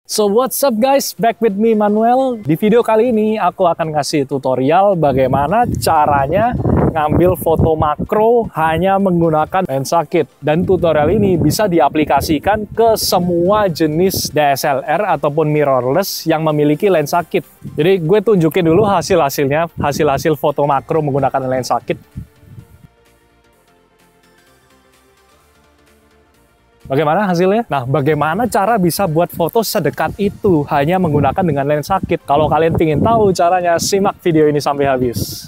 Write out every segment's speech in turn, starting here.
So what's up guys, back with me Manuel. Di video kali ini aku akan ngasih tutorial bagaimana caranya ngambil foto makro hanya menggunakan lensa kit. Dan tutorial ini bisa diaplikasikan ke semua jenis DSLR ataupun mirrorless yang memiliki lensa kit. Jadi gue tunjukin dulu hasil-hasilnya, hasil-hasil foto makro menggunakan lensa kit. Bagaimana hasilnya? Nah, bagaimana cara bisa buat foto sedekat itu hanya menggunakan dengan lensa kit? Kalau kalian ingin tahu caranya, simak video ini sampai habis.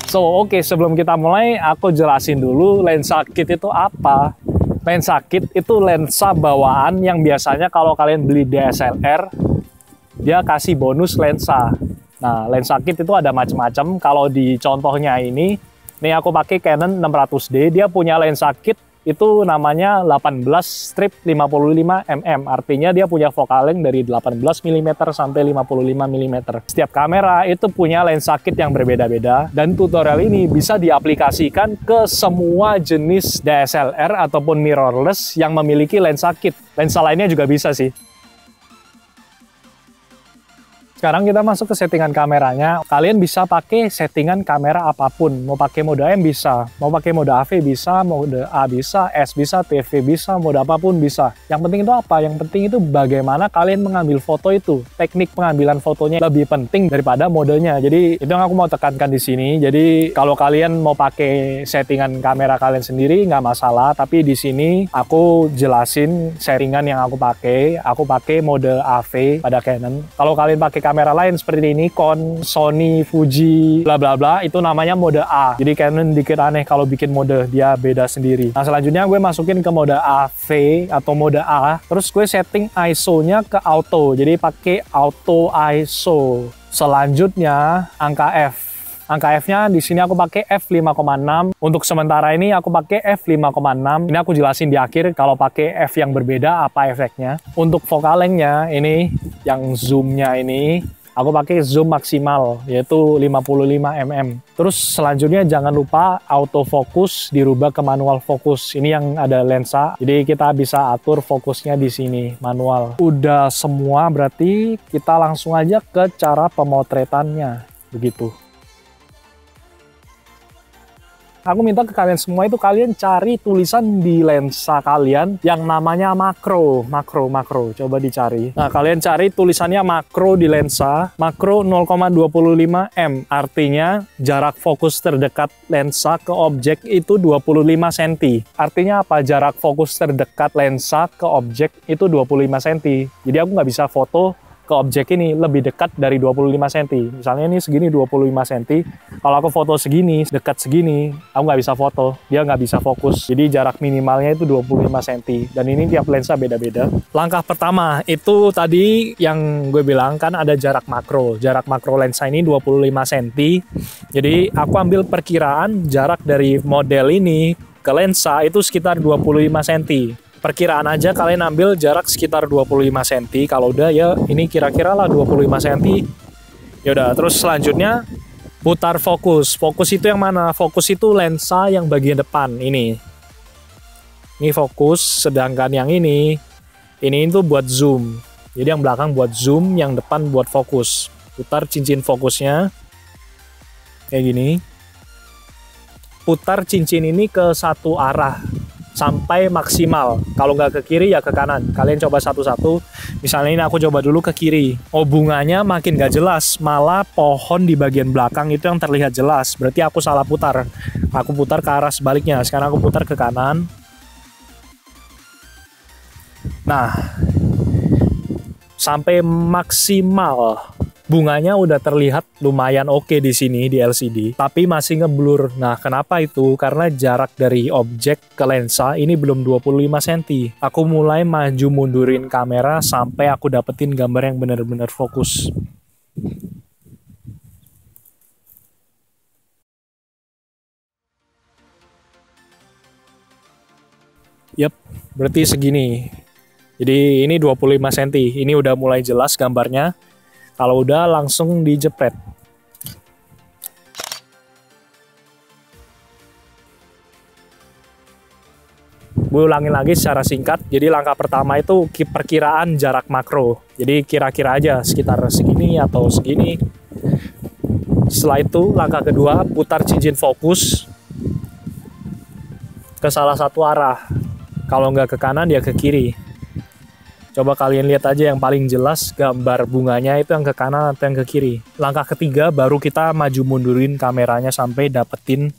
So, oke, sebelum kita mulai, aku jelasin dulu lensa kit itu apa. Lensa kit itu lensa bawaan yang biasanya kalau kalian beli DSLR, dia kasih bonus lensa. Nah, lensa kit itu ada macam-macam. Kalau di contohnya ini aku pakai Canon 600D, dia punya lensa kit itu namanya 18-55 mm. Artinya dia punya focal length dari 18 mm sampai 55 mm. Setiap kamera itu punya lensa kit yang berbeda-beda, dan tutorial ini bisa diaplikasikan ke semua jenis DSLR ataupun mirrorless yang memiliki lensa kit. Lensa lainnya juga bisa sih. Sekarang kita masuk ke settingan kameranya. Kalian bisa pakai settingan kamera apapun. Mau pakai mode M bisa, mau pakai mode AV bisa, mode A bisa, S bisa, TV bisa, mode apapun bisa. Yang penting itu apa? Yang penting itu bagaimana kalian mengambil foto itu. Teknik pengambilan fotonya lebih penting daripada modenya. Jadi itu yang aku mau tekankan di sini. Jadi kalau kalian mau pakai settingan kamera kalian sendiri nggak masalah. Tapi di sini aku jelasin settingan yang aku pakai. Aku pakai mode AV pada Canon. Kalau kalian pakai kamera lain seperti Nikon, Sony, Fuji, bla bla bla, itu namanya mode A. Jadi Canon dikit aneh kalau bikin mode, dia beda sendiri. Nah, selanjutnya gue masukin ke mode AV atau mode A. Terus gue setting ISO-nya ke auto. Jadi pakai auto ISO. Selanjutnya angka F. Angka F-nya di sini aku pakai f5,6. Untuk sementara ini aku pakai f5,6. Ini aku jelasin di akhir kalau pakai F yang berbeda apa efeknya. Untuk focal length-nya ini yang zoom-nya ini aku pakai zoom maksimal yaitu 55 mm. Terus selanjutnya jangan lupa autofocus dirubah ke manual focus. Ini yang ada lensa. Jadi kita bisa atur fokusnya di sini manual. Udah semua, berarti kita langsung aja ke cara pemotretannya. Begitu. Aku minta ke kalian semua itu kalian cari tulisan di lensa kalian yang namanya makro. Coba dicari. Nah, kalian cari tulisannya makro di lensa. Makro 0,25 m. Artinya jarak fokus terdekat lensa ke objek itu 25 cm. Artinya apa? Jarak fokus terdekat lensa ke objek itu 25 cm. Jadi aku nggak bisa foto ke objek ini lebih dekat dari 25 cm. Misalnya ini segini 25 cm. Kalau aku foto segini, dekat segini, aku nggak bisa foto. Dia nggak bisa fokus. Jadi jarak minimalnya itu 25 cm. Dan ini tiap lensa beda-beda. Langkah pertama, itu tadi yang gue bilang kan ada jarak makro. Jarak makro lensa ini 25 cm. Jadi aku ambil perkiraan jarak dari model ini ke lensa itu sekitar 25 cm. Perkiraan aja kalian ambil jarak sekitar 25 cm. Kalau udah ya ini kira-kira lah 25 cm. Yaudah, terus selanjutnya putar fokus. Fokus itu yang mana? Fokus itu lensa yang bagian depan ini. Ini fokus, sedangkan yang ini itu buat zoom. Jadi yang belakang buat zoom, yang depan buat fokus. Putar cincin fokusnya kayak gini. Putar cincin ini ke satu arah sampai maksimal. Kalau nggak ke kiri ya ke kanan. Kalian coba satu-satu. Misalnya ini aku coba dulu ke kiri. Oh, bunganya makin nggak jelas. Malah pohon di bagian belakang itu yang terlihat jelas. Berarti aku salah putar. Aku putar ke arah sebaliknya. Sekarang aku putar ke kanan. Nah, sampai maksimal. Bunganya udah terlihat lumayan oke di sini di LCD, tapi masih ngeblur. Nah, kenapa itu? Karena jarak dari objek ke lensa ini belum 25 cm. Aku mulai maju mundurin kamera sampai aku dapetin gambar yang benar-benar fokus. Yap, berarti segini. Jadi ini 25 cm. Ini udah mulai jelas gambarnya. Kalau udah langsung dijepret. Gue ulangin lagi secara singkat. Jadi langkah pertama itu perkiraan jarak makro. Jadi kira-kira aja sekitar segini atau segini. Setelah itu langkah kedua, putar cincin fokus ke salah satu arah. Kalau nggak ke kanan ya ke kiri. Coba kalian lihat aja yang paling jelas gambar bunganya itu yang ke kanan atau yang ke kiri. Langkah ketiga baru kita maju mundurin kameranya sampai dapetin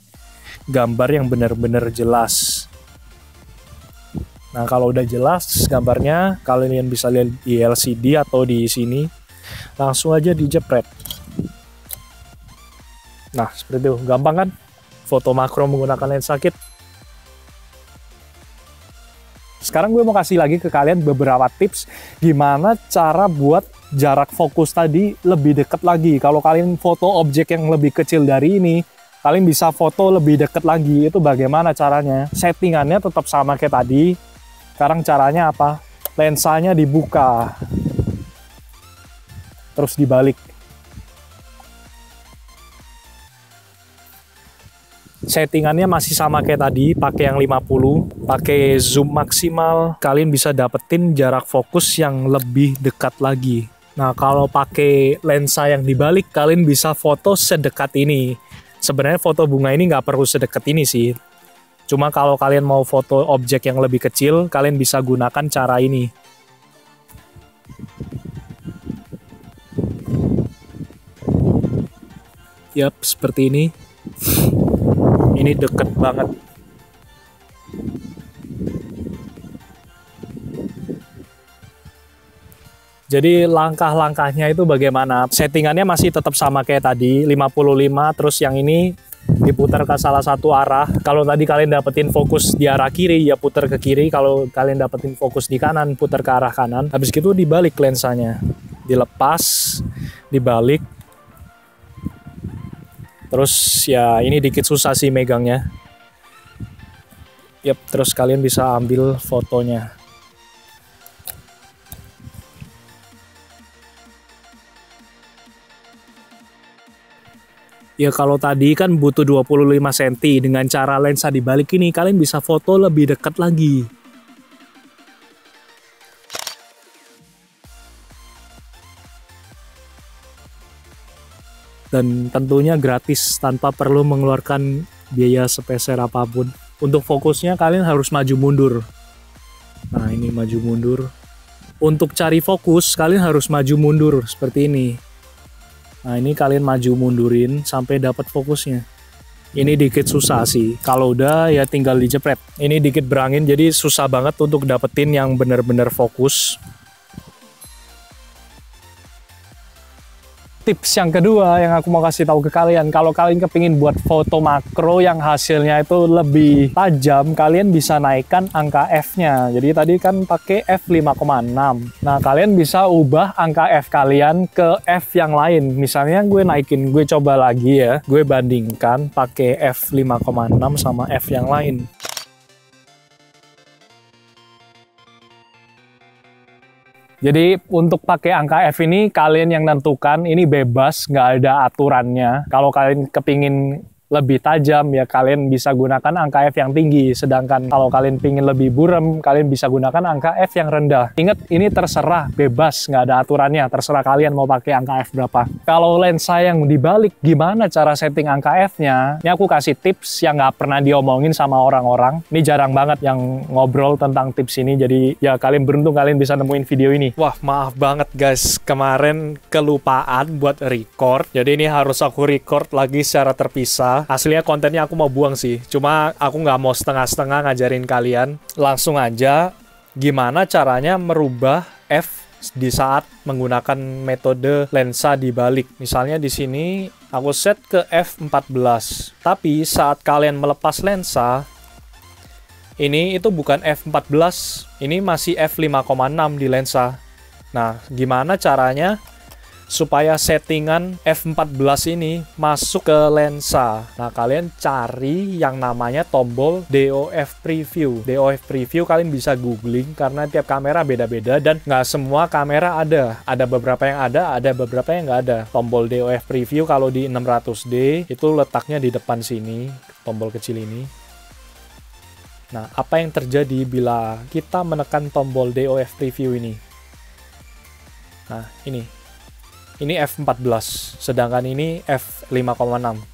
gambar yang benar-benar jelas. Nah, kalau udah jelas gambarnya, kalian bisa lihat di LCD atau di sini. Langsung aja dijepret. Nah, seperti itu. Gampang kan? Foto makro menggunakan lensa kit. Sekarang gue mau kasih lagi ke kalian beberapa tips gimana cara buat jarak fokus tadi lebih dekat lagi. Kalau kalian foto objek yang lebih kecil dari ini, kalian bisa foto lebih dekat lagi. Itu bagaimana caranya? Settingannya tetap sama kayak tadi. Sekarang caranya apa? Lensanya dibuka. Terus dibalik. Settingannya masih sama kayak tadi, pakai yang 50, pakai zoom maksimal, kalian bisa dapetin jarak fokus yang lebih dekat lagi. Nah, kalau pakai lensa yang dibalik, kalian bisa foto sedekat ini. Sebenarnya foto bunga ini nggak perlu sedekat ini sih. Cuma kalau kalian mau foto objek yang lebih kecil, kalian bisa gunakan cara ini. Yap, seperti ini. Ini deket banget. Jadi langkah-langkahnya itu bagaimana? Settingannya masih tetap sama kayak tadi, 55, terus yang ini diputar ke salah satu arah. Kalau tadi kalian dapetin fokus di arah kiri, ya putar ke kiri. Kalau kalian dapetin fokus di kanan, putar ke arah kanan. Habis itu dibalik lensanya. Dilepas, dibalik. Terus ya ini dikit susah sih megangnya. Yap, terus kalian bisa ambil fotonya. Ya kalau tadi kan butuh 25 cm, dengan cara lensa dibalik ini kalian bisa foto lebih dekat lagi. Dan tentunya gratis tanpa perlu mengeluarkan biaya sepeser apapun. Untuk fokusnya kalian harus maju mundur. Nah, ini maju mundur. Untuk cari fokus kalian harus maju mundur seperti ini. Nah, ini kalian maju mundurin sampai dapat fokusnya. Ini dikit susah sih. Kalau udah ya tinggal dijepret. Ini dikit berangin jadi susah banget untuk dapetin yang benar-benar fokus. Tips yang kedua yang aku mau kasih tahu ke kalian, kalau kalian kepingin buat foto makro yang hasilnya itu lebih tajam, kalian bisa naikkan angka F-nya. Jadi tadi kan pakai F5,6. Nah, kalian bisa ubah angka F kalian ke F yang lain. Misalnya gue naikin, gue coba lagi ya. Gue bandingkan pakai F5,6 sama F yang lain. Jadi untuk pakai angka F ini kalian yang nentukan, ini bebas, nggak ada aturannya. Kalau kalian kepingin lebih tajam ya kalian bisa gunakan angka F yang tinggi. Sedangkan kalau kalian pingin lebih burem, kalian bisa gunakan angka F yang rendah. Ingat, ini terserah, bebas, nggak ada aturannya. Terserah kalian mau pakai angka F berapa. Kalau lensa yang dibalik, gimana cara setting angka F-nya? Ini aku kasih tips yang nggak pernah diomongin sama orang-orang. Ini jarang banget yang ngobrol tentang tips ini. Jadi ya kalian beruntung kalian bisa nemuin video ini. Wah, maaf banget guys. Kemarin kelupaan buat record. Jadi ini harus aku record lagi secara terpisah. Aslinya kontennya aku mau buang sih, cuma aku nggak mau setengah-setengah ngajarin kalian. Langsung aja, gimana caranya merubah F di saat menggunakan metode lensa dibalik. Misalnya di sini aku set ke F14, tapi saat kalian melepas lensa, ini itu bukan F14, ini masih F5,6 di lensa. Nah, gimana caranya supaya settingan F14 ini masuk ke lensa? Nah, kalian cari yang namanya tombol DOF Preview. DOF Preview kalian bisa googling karena tiap kamera beda-beda dan nggak semua kamera ada. Ada beberapa yang ada beberapa yang nggak ada. Tombol DOF Preview kalau di 600D itu letaknya di depan sini, tombol kecil ini. Nah, apa yang terjadi bila kita menekan tombol DOF preview ini? Nah, ini F14, sedangkan ini F5,6.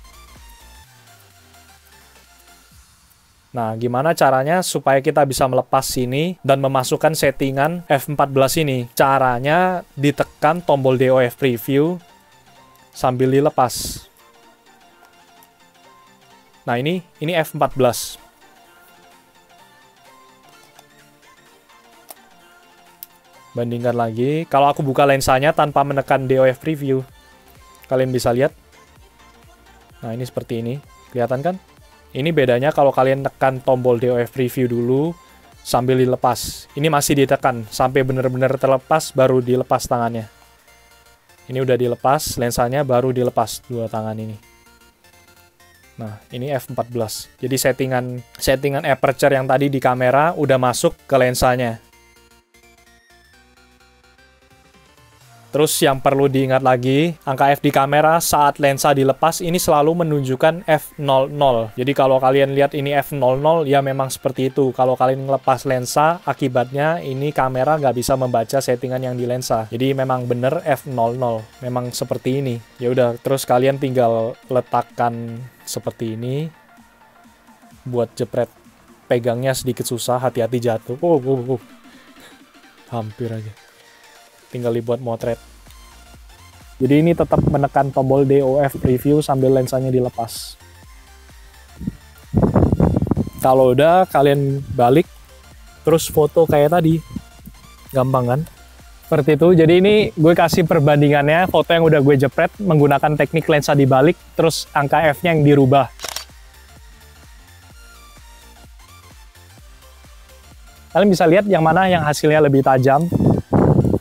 Nah, gimana caranya supaya kita bisa melepas ini dan memasukkan settingan F14 ini? Caranya ditekan tombol DOF preview sambil dilepas. Nah, ini F14. Bandingkan lagi. Kalau aku buka lensanya tanpa menekan DOF preview, kalian bisa lihat. Nah, ini seperti ini. Kelihatan kan? Ini bedanya kalau kalian tekan tombol DOF preview dulu sambil dilepas. Ini masih ditekan sampai benar-benar terlepas baru dilepas tangannya. Ini udah dilepas, lensanya baru dilepas dua tangan ini. Nah, ini F14. Jadi settingan aperture yang tadi di kamera udah masuk ke lensanya. Terus yang perlu diingat lagi, angka F di kamera saat lensa dilepas ini selalu menunjukkan F00. Jadi kalau kalian lihat ini F00, ya memang seperti itu. Kalau kalian ngelepas lensa, akibatnya ini kamera nggak bisa membaca settingan yang di lensa. Jadi memang bener F00, memang seperti ini. Ya udah, terus kalian tinggal letakkan seperti ini. Buat jepret, pegangnya sedikit susah, hati-hati jatuh. Hampir aja. Tinggal dibuat motret. Jadi ini tetap menekan tombol DOF preview sambil lensanya dilepas. Kalau udah, kalian balik, terus foto kayak tadi. Gampang kan? Seperti itu. Jadi ini gue kasih perbandingannya, foto yang udah gue jepret menggunakan teknik lensa dibalik, terus angka F-nya yang dirubah. Kalian bisa lihat yang mana yang hasilnya lebih tajam.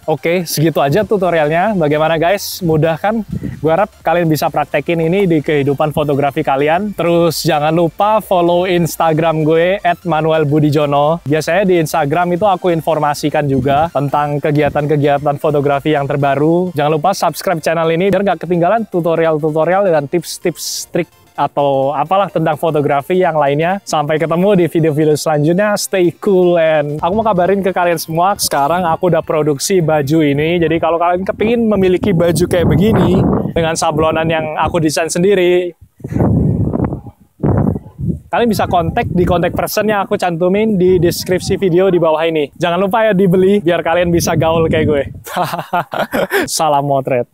Oke, segitu aja tutorialnya. Bagaimana guys? Mudah kan? Gue harap kalian bisa praktekin ini di kehidupan fotografi kalian. Terus jangan lupa follow Instagram gue @manuelbudijono. Biasanya di Instagram itu aku informasikan juga tentang kegiatan-kegiatan fotografi yang terbaru. Jangan lupa subscribe channel ini biar nggak ketinggalan tutorial-tutorial dan tips-tips trik atau apalah tentang fotografi yang lainnya. Sampai ketemu di video-video selanjutnya. Stay cool, and aku mau kabarin ke kalian semua, sekarang aku udah produksi baju ini. Jadi kalau kalian kepingin memiliki baju kayak begini dengan sablonan yang aku desain sendiri, kalian bisa kontak di kontak person yang aku cantumin di deskripsi video di bawah ini. Jangan lupa ya dibeli biar kalian bisa gaul kayak gue. Salam motret.